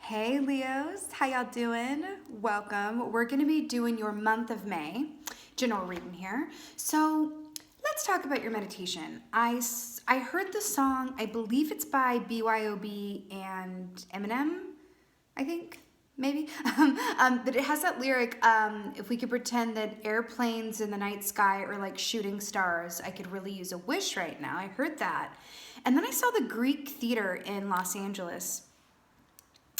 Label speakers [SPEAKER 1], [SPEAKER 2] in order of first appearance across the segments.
[SPEAKER 1] Hey Leos, how y'all doing? Welcome. We're going to be doing your month of May, general reading here. So let's talk about your meditation. I heard the song, I believe it's by BYOB and Eminem, I think, maybe. But it has that lyric, if we could pretend that airplanes in the night sky are like shooting stars, I could really use a wish right now. I heard that. And then I saw the Greek Theater in Los Angeles.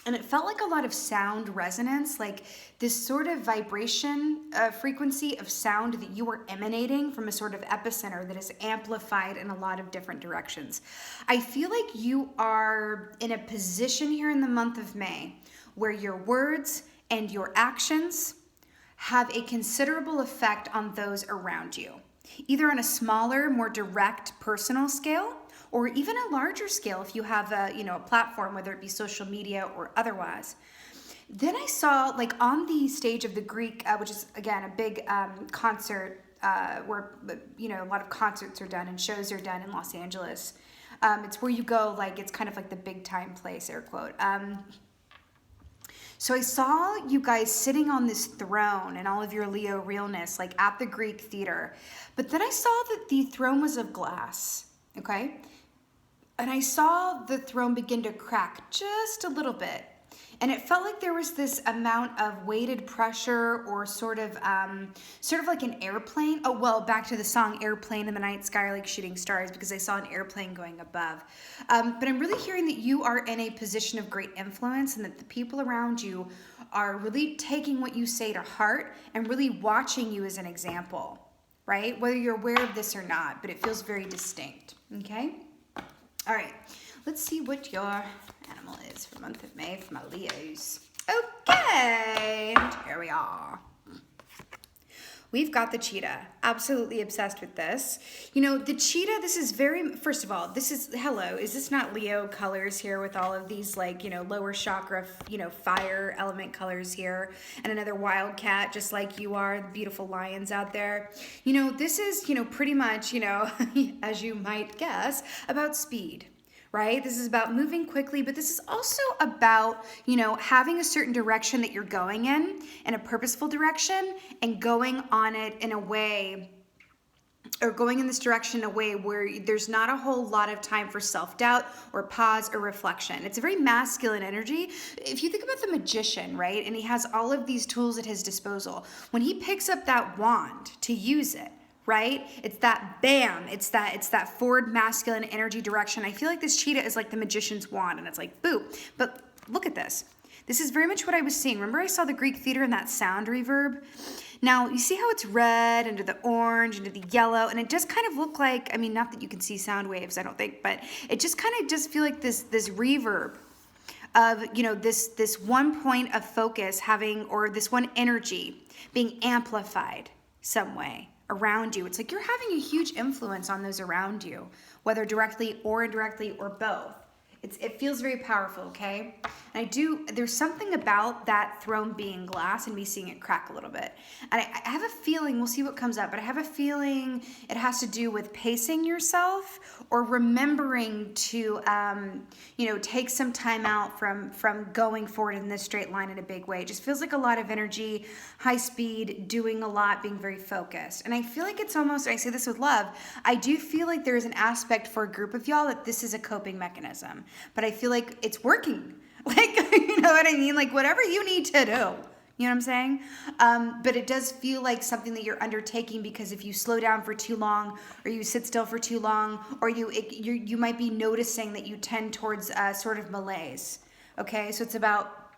[SPEAKER 1] And it felt like a lot of sound resonance, like this sort of vibration frequency of sound that you are emanating from a sort of epicenter that is amplified in a lot of different directions. I feel like you are in a position here in the month of May where your words and your actions have a considerable effect on those around you, either on a smaller, more direct personal scale, or even a larger scale if you have a platform, whether it be social media or otherwise. Then I saw, like, on the stage of the Greek, which is again a big concert where a lot of concerts are done and shows are done in Los Angeles. It's where you go, like, it's kind of like the big time place, air quote. So I saw you guys sitting on this throne and all of your Leo realness, like at the Greek Theater. But then I saw that the throne was of glass, okay? And I saw the throne begin to crack just a little bit. And it felt like there was this amount of weighted pressure or sort of like an airplane. Oh, well, back to the song Airplane in the Night Sky Like Shooting Stars, because I saw an airplane going above. But I'm really hearing that you are in a position of great influence and that the people around you are really taking what you say to heart and really watching you as an example, right? Whether you're aware of this or not, but it feels very distinct, okay? All right, let's see what your animal is for month of May for my Leos. Okay, here we are. We've got the cheetah. Absolutely obsessed with this. You know, the cheetah, this is very, first of all, is this not Leo colors here with all of these, like, lower chakra, fire element colors here, and another wildcat just like you are, beautiful lions out there. This is, pretty much, as you might guess, about speed. Right? This is about moving quickly, but this is also about, having a certain direction that you're going in a purposeful direction, and going on it in a way, or going in this direction in a way where there's not a whole lot of time for self-doubt or pause or reflection. It's a very masculine energy. If you think about the magician, right? And he has all of these tools at his disposal. When he picks up that wand to use it, right? It's that bam, it's that forward masculine energy direction. I feel like this cheetah is like the magician's wand, and it's like, boo. But look at this. This is very much what I was seeing. Remember I saw the Greek Theater and that sound reverb? Now, you see how it's red into the orange into the yellow, and it just kind of looked like, not that you can see sound waves, I don't think, but it just kind of just feel like this reverb of, this one point of focus having, or this one energy being amplified some way around you. It's like you're having a huge influence on those around you, whether directly or indirectly or both. It feels very powerful, okay? And there's something about that throne being glass and me seeing it crack a little bit. And I have a feeling, we'll see what comes up, but I have a feeling it has to do with pacing yourself or remembering to, take some time out from going forward in this straight line in a big way. It just feels like a lot of energy, high speed, doing a lot, being very focused. And I feel like it's almost, I say this with love, I do feel like there's an aspect for a group of y'all that this is a coping mechanism. But I feel like it's working. Like, you know what I mean? Like, whatever you need to do. You know what I'm saying? But it does feel like something that you're undertaking, because if you slow down for too long, or you sit still for too long, or you might be noticing that you tend towards sort of malaise. Okay? So it's about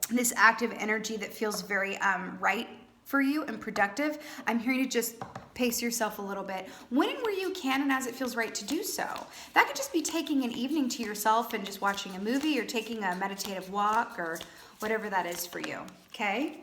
[SPEAKER 1] this active energy that feels very right for you and productive. I'm here to just pace yourself a little bit when and where you can and as it feels right to do so. That could just be taking an evening to yourself and just watching a movie, or taking a meditative walk, or whatever that is for you, okay?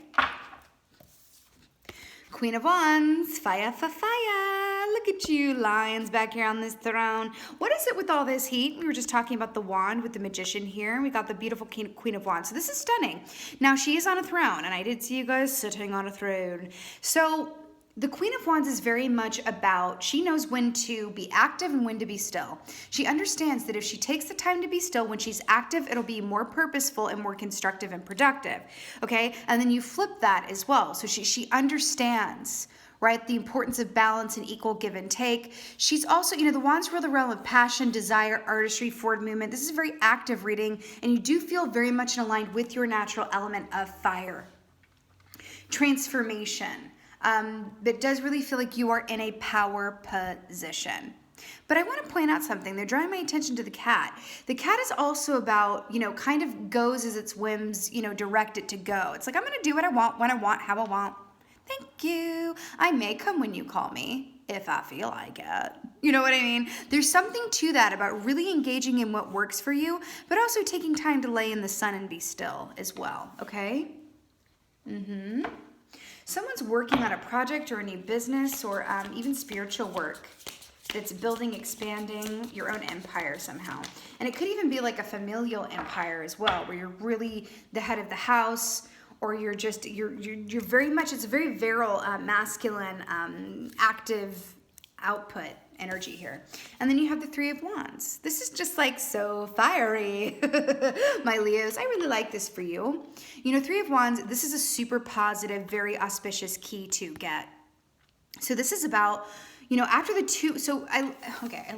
[SPEAKER 1] Queen of Wands, fire for fire. Look at you, lions, back here on this throne. What is it with all this heat? We were just talking about the wand with the magician here. We got the beautiful Queen of Wands. So this is stunning. Now, she is on a throne, and I did see you guys sitting on a throne. So The Queen of Wands is very much about, she knows when to be active and when to be still. She understands that if she takes the time to be still, when she's active, it'll be more purposeful and more constructive and productive, okay? And then you flip that as well. So she understands, right, the importance of balance and equal give and take. She's also, you know, the Wands rule the realm of passion, desire, artistry, forward movement. This is a very active reading, and you do feel very much aligned with your natural element of fire. Transformation. It does really feel like you are in a power position. But I want to point out something. They're drawing my attention to the cat. The cat is also about, you know, kind of goes as its whims, you know, direct it to go. It's like, I'm going to do what I want, when I want, how I want. Thank you. I may come when you call me, if I feel like it. You know what I mean? There's something to that about really engaging in what works for you, but also taking time to lay in the sun and be still as well, okay? Someone's working on a project or a new business or even spiritual work that's building, expanding your own empire somehow. And it could even be like a familial empire as well, where you're really the head of the house, or you're just, you're very much, it's a very virile, masculine, active output energy here. And then you have the Three of Wands. This is just like so fiery. My Leos, I really like this for you. You know, Three of Wands, this is a super positive, very auspicious key to get. So this is about, you know, after the two, I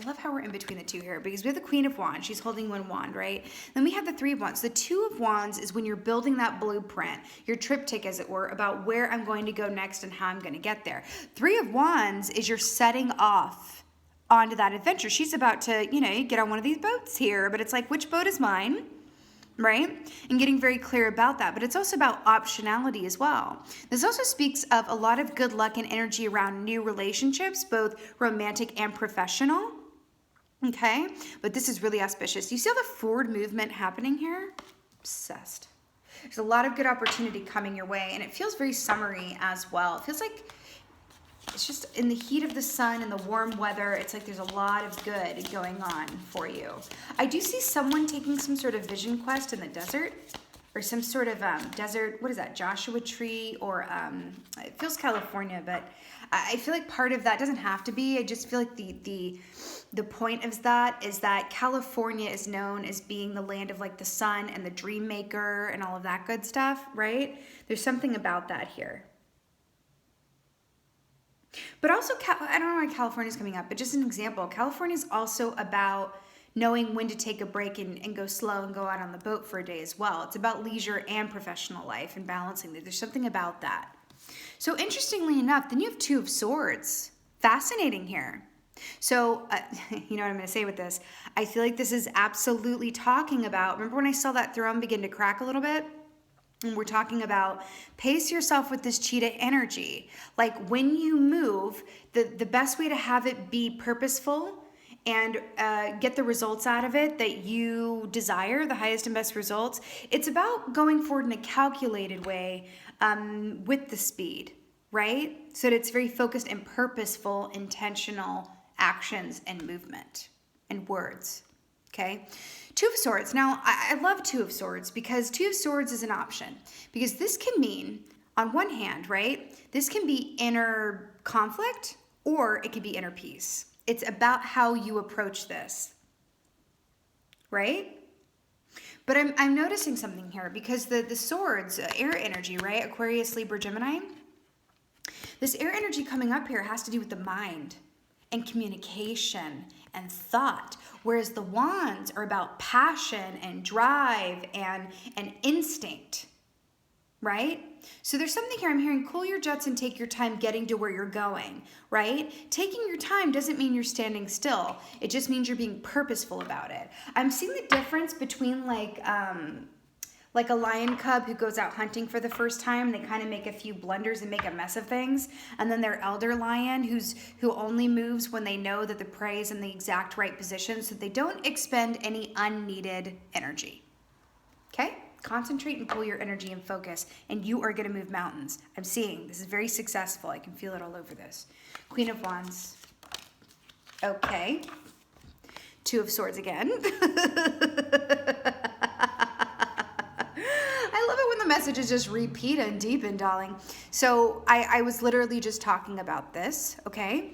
[SPEAKER 1] love how we're in between the two here, because we have the Queen of Wands. She's holding one wand, right? Then we have the Three of Wands. The Two of Wands is when you're building that blueprint, your triptych, as it were, about where I'm going to go next and how I'm going to get there. Three of Wands is you're setting off onto that adventure. She's about to, you know, get on one of these boats here, but it's like, which boat is mine? Right? And getting very clear about that. But it's also about optionality as well. This also speaks of a lot of good luck and energy around new relationships, both romantic and professional. Okay? But this is really auspicious. You see all the forward movement happening here? Obsessed. There's a lot of good opportunity coming your way, and it feels very summery as well. It feels like it's just in the heat of the sun and the warm weather, it's like there's a lot of good going on for you. I do see someone taking some sort of vision quest in the desert, or some sort of desert, what is that, Joshua tree, or it feels California, but I feel like part of that doesn't have to be. I just feel like the point of that is that California is known as being the land of like the sun and the dream maker and all of that good stuff, right? There's something about that here. But also, I don't know why California's coming up, but just an example, California's also about knowing when to take a break and go slow and go out on the boat for a day as well. It's about leisure and professional life and balancing that. There's something about that. So interestingly enough, then you have Two of Swords. Fascinating here. So, you know what I'm going to say with this? I feel like this is absolutely talking about, remember when I saw that throne begin to crack a little bit? And we're talking about pace yourself with this cheetah energy. Like when you move, the best way to have it be purposeful and get the results out of it that you desire, the highest and best results, it's about going forward in a calculated way with the speed, right? So that it's very focused and purposeful, intentional actions and movement and words, okay? Two of Swords. Now, I love Two of Swords because Two of Swords is an option. Because this can mean, on one hand, right, this can be inner conflict or it could be inner peace. It's about how you approach this, right? But I'm noticing something here because the swords, air energy, right, Aquarius, Libra, Gemini, this air energy coming up here has to do with the mind and communication and thought, whereas the wands are about passion and drive and instinct, right? So there's something here I'm hearing, cool your jets and take your time getting to where you're going, right? Taking your time doesn't mean you're standing still. It just means you're being purposeful about it. I'm seeing the difference between like a lion cub who goes out hunting for the first time. They kind of make a few blunders and make a mess of things. And then their elder lion who only moves when they know that the prey is in the exact right position so they don't expend any unneeded energy. Okay? Concentrate and pull your energy and focus, and you are going to move mountains. I'm seeing this is very successful. I can feel it all over this. Queen of Wands. Okay. Two of Swords again. messages just repeat and deepen, darling. So I was literally just talking about this, okay?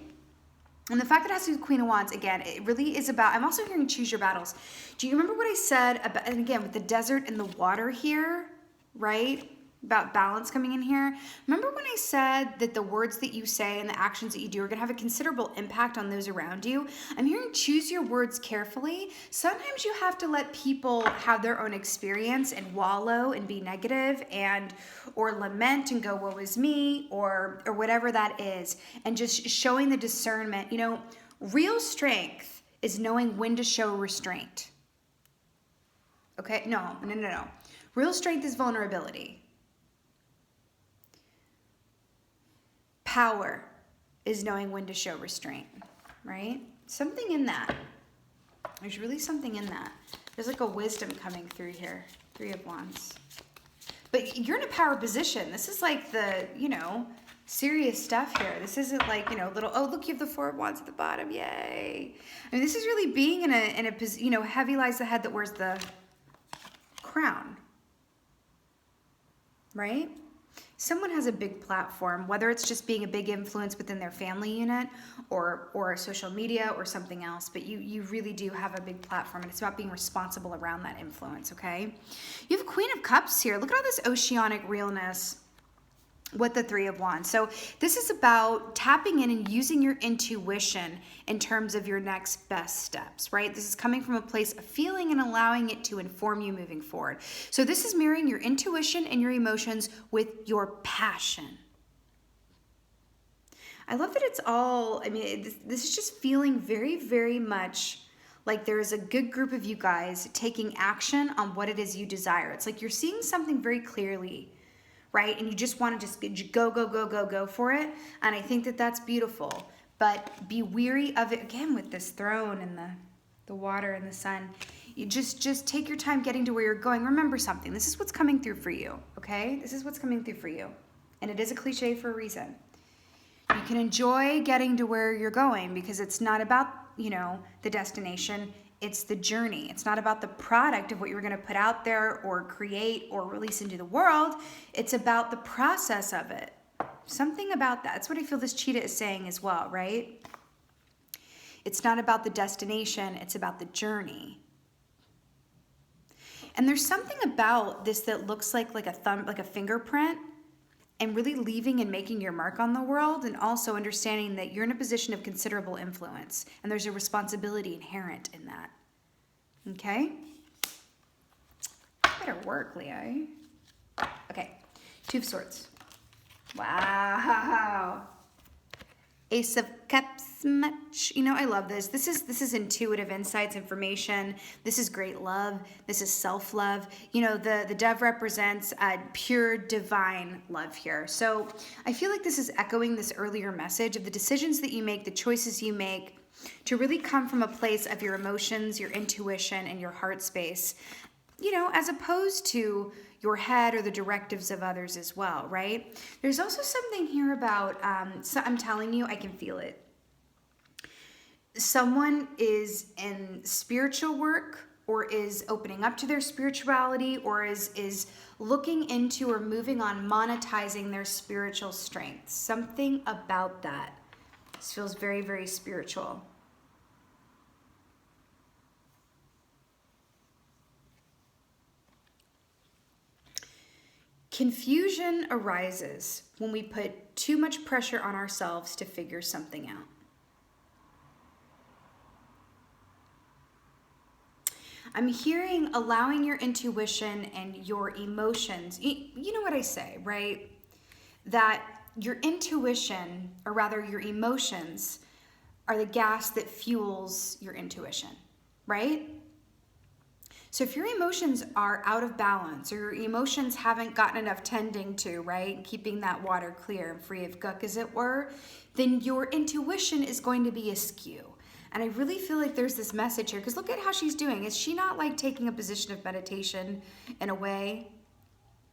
[SPEAKER 1] And the fact that it has to do with Queen of Wands, again, it really is about, I'm also hearing choose your battles. Do you remember what I said about, and again, with the desert and the water here, right? About balance coming in here. Remember when I said that the words that you say and the actions that you do are going to have a considerable impact on those around you? I'm hearing choose your words carefully. Sometimes you have to let people have their own experience and wallow and be negative and or lament and go, woe is me, or whatever that is, and just showing the discernment. You know, real strength is knowing when to show restraint. Okay? No. Real strength is vulnerability. Power is knowing when to show restraint, right? Something in that. There's really something in that. There's like a wisdom coming through here. 3 of Wands. But you're in a power position. This is like the, you know, serious stuff here. This isn't like, you know, little, oh, look, you have the 4 of Wands at the bottom. Yay. I mean, this is really being in a you know, heavy lies the head that wears the crown, right? Someone has a big platform, whether it's just being a big influence within their family unit or social media or something else, but you really do have a big platform, and it's about being responsible around that influence, okay? You have Queen of Cups here. Look at all this oceanic realness with the 3 of Wands. So this is about tapping in and using your intuition in terms of your next best steps, right? This is coming from a place of feeling and allowing it to inform you moving forward. So this is mirroring your intuition and your emotions with your passion. I love that it's all, I mean, this is just feeling very, very much like there is a good group of you guys taking action on what it is you desire. It's like you're seeing something very clearly, right? And you just want to just go for it. And I think that that's beautiful. But be weary of it, again, with this throne and the water and the sun. You just take your time getting to where you're going. Remember something. This is what's coming through for you, okay? This is what's coming through for you. And it is a cliche for a reason. You can enjoy getting to where you're going because it's not about, you know, the destination. It's the journey. It's not about the product of what you're going to put out there or create or release into the world. It's about the process of it. Something about that. That's what I feel this cheetah is saying as well, right? It's not about the destination. It's about the journey. And there's something about this that looks like a thumb, like a fingerprint, and really leaving and making your mark on the world, and also understanding that you're in a position of considerable influence, and there's a responsibility inherent in that. Okay? Better work, Leo. Okay, 2 of Swords. Wow. Ace of Cups, much. You know, I love this. This is intuitive insights, information. This is great love. This is self-love. You know, the dove represents pure divine love here. So I feel like this is echoing this earlier message of the decisions that you make, the choices you make, to really come from a place of your emotions, your intuition, and your heart space, you know, as opposed to your head or the directives of others as well, right? There's also something here about, so I'm telling you, I can feel it. Someone is in spiritual work or is opening up to their spirituality or is looking into or moving on monetizing their spiritual strength. Something about that. This feels very, very spiritual. Confusion arises when we put too much pressure on ourselves to figure something out. I'm hearing allowing your intuition and your emotions. You know what I say, right? That your intuition, or rather your emotions, are the gas that fuels your intuition, right? So if your emotions are out of balance or your emotions haven't gotten enough tending to, right, keeping that water clear and free of gunk, as it were, then your intuition is going to be askew. And I really feel like there's this message here, because look at how she's doing. Is she not like taking a position of meditation in a way,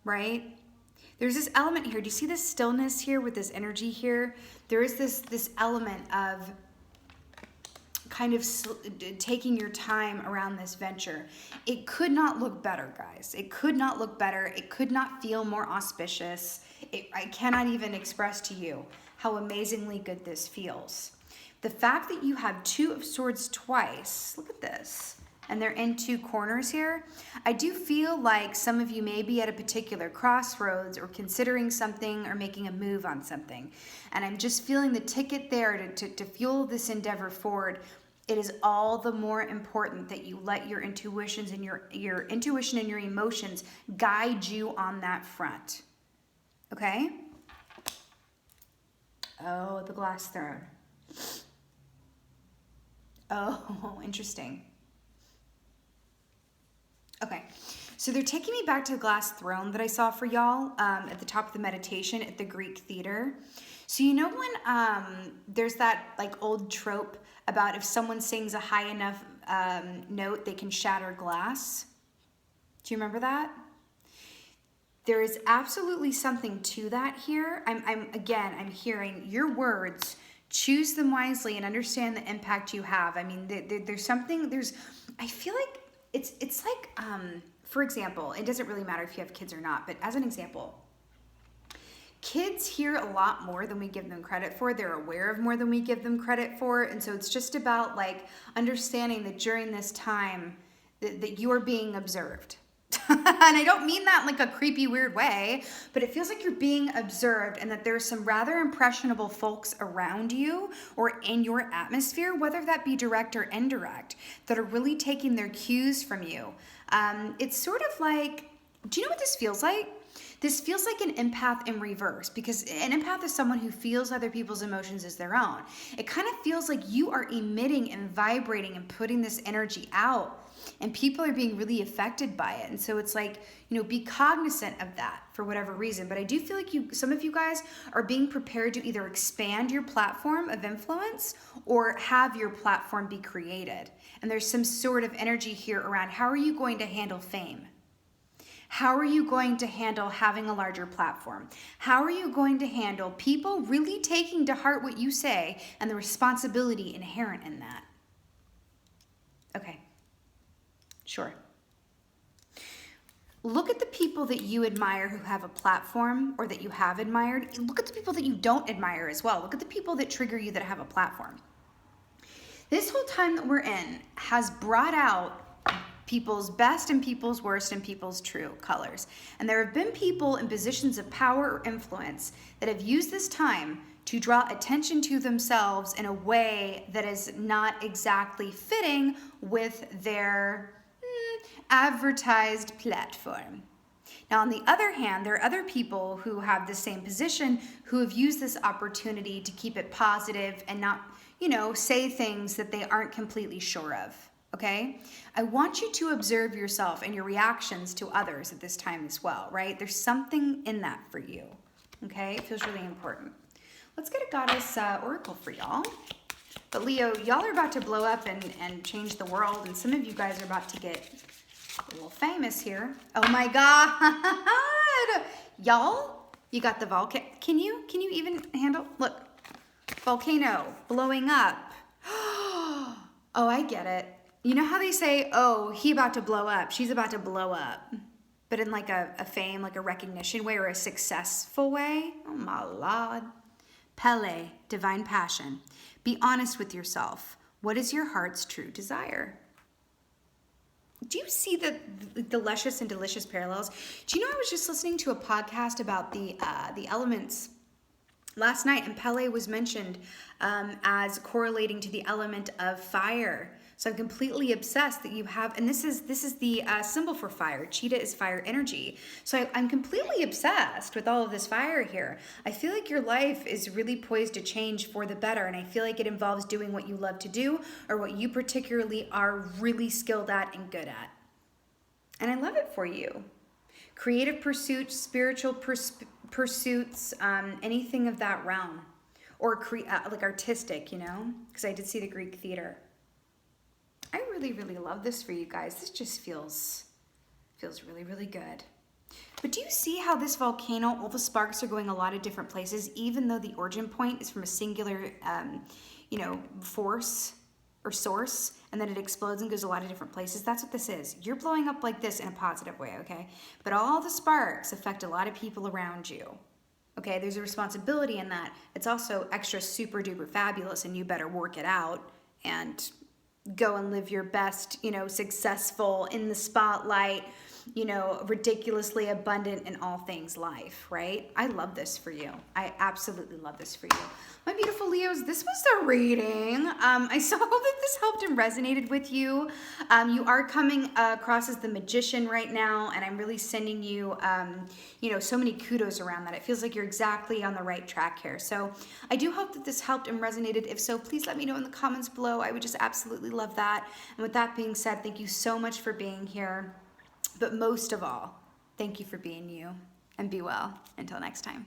[SPEAKER 1] right? There's this element here. Do you see this stillness here with this energy here? There is this element of kind of taking your time around this venture. It could not look better, guys. It could not look better. It could not feel more auspicious. I cannot even express to you how amazingly good this feels. The fact that you have Two of Swords twice, look at this, and they're in two corners here. I do feel like some of you may be at a particular crossroads or considering something or making a move on something. And I'm just feeling the ticket there to fuel this endeavor forward. It is all the more important that you let your intuitions and your intuition and your emotions guide you on that front. Okay? Oh, the glass throne. Oh, interesting. Okay, so they're taking me back to the glass throne that I saw for y'all at the top of the meditation at the Greek theater. So you know when there's that like old trope about if someone sings a high enough note, they can shatter glass? Do you remember that? There is absolutely something to that here. I'm hearing your words. Choose them wisely and understand the impact you have. I mean, I feel like it's like, for example, it doesn't really matter if you have kids or not, but as an example, kids hear a lot more than we give them credit for. They're aware of more than we give them credit for. And so it's just about like understanding that during this time that you are being observed. And I don't mean that in like a creepy, weird way, but it feels like you're being observed and that there's some rather impressionable folks around you or in your atmosphere, whether that be direct or indirect, that are really taking their cues from you. It's sort of like, do you know what this feels like? This feels like an empath in reverse, because an empath is someone who feels other people's emotions as their own. It kind of feels like you are emitting and vibrating and putting this energy out, and people are being really affected by it. And so it's like, you know, be cognizant of that for whatever reason. But I do feel like some of you guys are being prepared to either expand your platform of influence or have your platform be created. And there's some sort of energy here around how are you going to handle fame? How are you going to handle having a larger platform? How are you going to handle people really taking to heart what you say and the responsibility inherent in that? Okay, sure. Look at the people that you admire who have a platform or that you have admired. Look at the people that you don't admire as well. Look at the people that trigger you that have a platform. This whole time that we're in has brought out people's best and people's worst and people's true colors. And there have been people in positions of power or influence that have used this time to draw attention to themselves in a way that is not exactly fitting with their advertised platform. Now, on the other hand, there are other people who have the same position who have used this opportunity to keep it positive and not, say things that they aren't completely sure of. Okay? I want you to observe yourself and your reactions to others at this time as well, right? There's something in that for you. Okay? It feels really important. Let's get a goddess oracle for y'all. But Leo, y'all are about to blow up and change the world, and some of you guys are about to get a little famous here. Oh my God! Y'all, you got the volcano. Can you even handle? Look, volcano blowing up. Oh, I get it. You know how they say, oh, he about to blow up, she's about to blow up, but in like a fame, like a recognition way or a successful way? Oh my Lord. Pele, divine passion. Be honest with yourself. What is your heart's true desire? Do you see the luscious and delicious parallels? Do you know I was just listening to a podcast about the elements last night, and Pele was mentioned as correlating to the element of fire. So I'm completely obsessed that you have, and this is the symbol for fire. Cheetah is fire energy. So I'm completely obsessed with all of this fire here. I feel like your life is really poised to change for the better, and I feel like it involves doing what you love to do or what you particularly are really skilled at and good at. And I love it for you. Creative pursuits, spiritual pursuits, anything of that realm, or like artistic, because I did see the Greek theater. I really, really love this for you guys. This just feels really, really good. But do you see how this volcano, all the sparks are going a lot of different places, even though the origin point is from a singular, force? or source, and then it explodes and goes a lot of different places. That's what this is. You're blowing up like this in a positive way, okay? But all the sparks affect a lot of people around you. Okay, there's a responsibility in that. It's also extra super duper fabulous, and you better work it out and go and live your best, successful, in the spotlight, ridiculously abundant in all things life, right? I love this for you. I absolutely love this for you. My beautiful Leos, this was the reading. I so hope that this helped and resonated with you. You are coming across as the magician right now, and I'm really sending you, so many kudos around that. It feels like you're exactly on the right track here. So I do hope that this helped and resonated. If so, please let me know in the comments below. I would just absolutely love that. And with that being said, thank you so much for being here. But most of all, thank you for being you, and be well. Until next time.